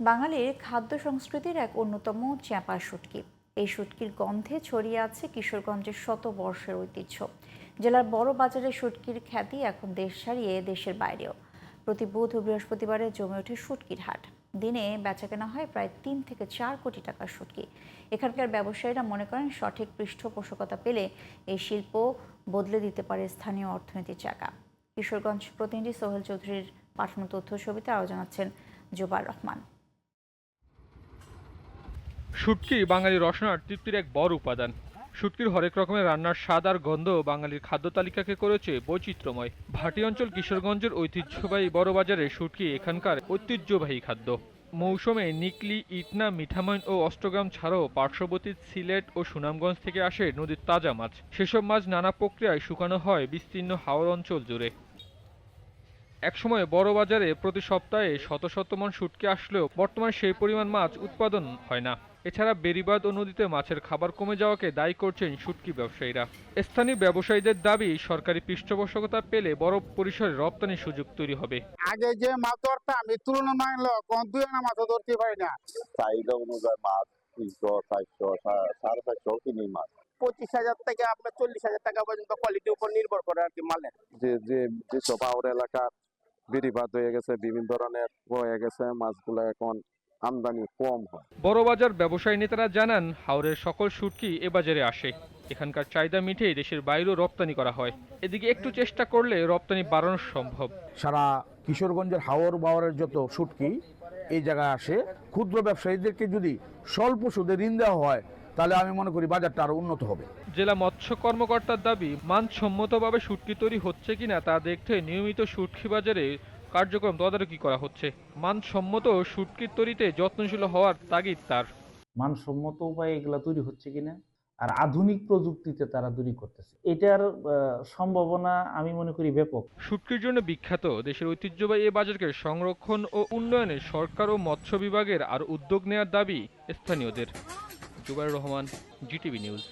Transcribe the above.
বাঙালির খাদ্য সংস্কৃতির এক অন্যতম চ্যাপা শুটকি। এই শুটকির গন্ধে ছড়িয়ে আছে কিশোরগঞ্জের শত বর্ষের ঐতিহ্য। জেলার বড় বাজারে শুটকির খ্যাতি এখন দেশ ছাড়িয়ে দেশের বাইরেও। প্রতি বুধ ও বৃহস্পতিবারে জমে ওঠে শুটকির হাট। দিনে বেচাকেনা হয় প্রায় ৩ থেকে ৪ কোটি টাকার শুটকি। এখানকার ব্যবসায়ীরা মনে করেন সঠিক পৃষ্ঠপোষকতা পেলে এই শিল্প বদলে দিতে পারে স্থানীয় অর্থনীতির চাকা। কিশোরগঞ্জ প্রতিনিধি সোহেল চৌধুরীর পাঠানো তথ্য ছবিতে আরও জানাচ্ছেন জুবার রহমান। শুটকি বাঙালির রসনার তৃপ্তির এক বড় উপাদান। শুটকির হরেক রকমের রান্নার স্বাদ আর গন্ধ বাঙালির খাদ্য তালিকাকে করেছে বৈচিত্র্যময়। ভাটি অঞ্চল কিশোরগঞ্জের ঐতিহ্যবাহী বড় বাজারে শুটকি এখানকার ঐতিহ্যবাহী খাদ্য। মৌসুমে নিকলি, ইটনা, মিঠামইন ও অষ্টগ্রাম ছাড়াও পার্শ্ববর্তী সিলেট ও সুনামগঞ্জ থেকে আসে নদীর তাজা মাছ। সেসব মাছ নানা প্রক্রিয়ায় শুকানো হয় বিস্তীর্ণ হাওর অঞ্চল জুড়ে। একসময় বড় বাজারে প্রতি সপ্তাহে শত শত মন শুটকি আসলেও বর্তমানে সেই পরিমাণ মাছ উৎপাদন হয় না। এছাড়া বেড়িবাঁধ ও নদীতে মাছের খাবার কমে যাওয়াকে দায়ী করছেন শুটকি ব্যবসায়ীরা। স্থানীয় ব্যবসায়ীদের দাবি, সরকারি পৃষ্ঠপোষকতা পেলে বড় পরিসরে রপ্তানির সুযোগ তৈরি হবে। আগে যে মাছ ধরতাম এই তুলনায় কোন দুই আনা মাছ ধরতে পারি না। চাহিদা অনুযায়ী মাছ 300, 400, 450 কিনি মাছ। 25,000 থেকে আপনার 40,000 টাকা পর্যন্ত কোয়ালিটির উপর নির্ভর করে আর কি মালের। যেসব আউর এলাকার বেড়িবাঁধ হয়ে গেছে, বিভিন্ন ধরনের হয়ে গেছে, মাছগুলো এখন আমদানি কম হয়। বড় বাজার ব্যবসায়ী নেতারা জানান, হাওরের সকল শুটকি এ বাজারে আসে। এখানকার চাহিদা মিটিয়ে দেশের বাইরেও রপ্তানি করা হয়। এদিকে একটু চেষ্টা করলে রপ্তানি বাড়ানো সম্ভব। সারা কিশোরগঞ্জের হাওর বাওয়ারের যত শুটকি এই জায়গায় আসে, ক্ষুদ্র ব্যবসায়ীদেরকে যদি স্বল্প সুদে ঋণ দেওয়া হয় তাহলে আমি মনে করি বাজারটা আরো উন্নত হবে। জেলা মৎস্য কর্মকর্তার দাবি, মানসম্মতভাবে শুটকি তৈরি হচ্ছে কিনা তা দেখতে নিয়মিত শুটকি বাজারে কার্যক্রম তদারকি করা হচ্ছে। মানসম্মত শুটকির তৈরিতে যত্নশীল হওয়ার তাগিদ তার। মানসম্মত উপায়ে এগুলা তৈরি হচ্ছে কিনা আর আধুনিক প্রযুক্তিতে তারা তৈরি করতেছে, এটার সম্ভাবনা আমি মনে করি ব্যাপক। শুটকির জন্য বিখ্যাত দেশের ঐতিহ্যবাহী এ বাজারকে সংরক্ষণ ও উন্নয়নে সরকার ও মৎস্য বিভাগের আর উদ্যোগ নেওয়ার দাবি স্থানীয়দের। Zubair Rahman, GTV news.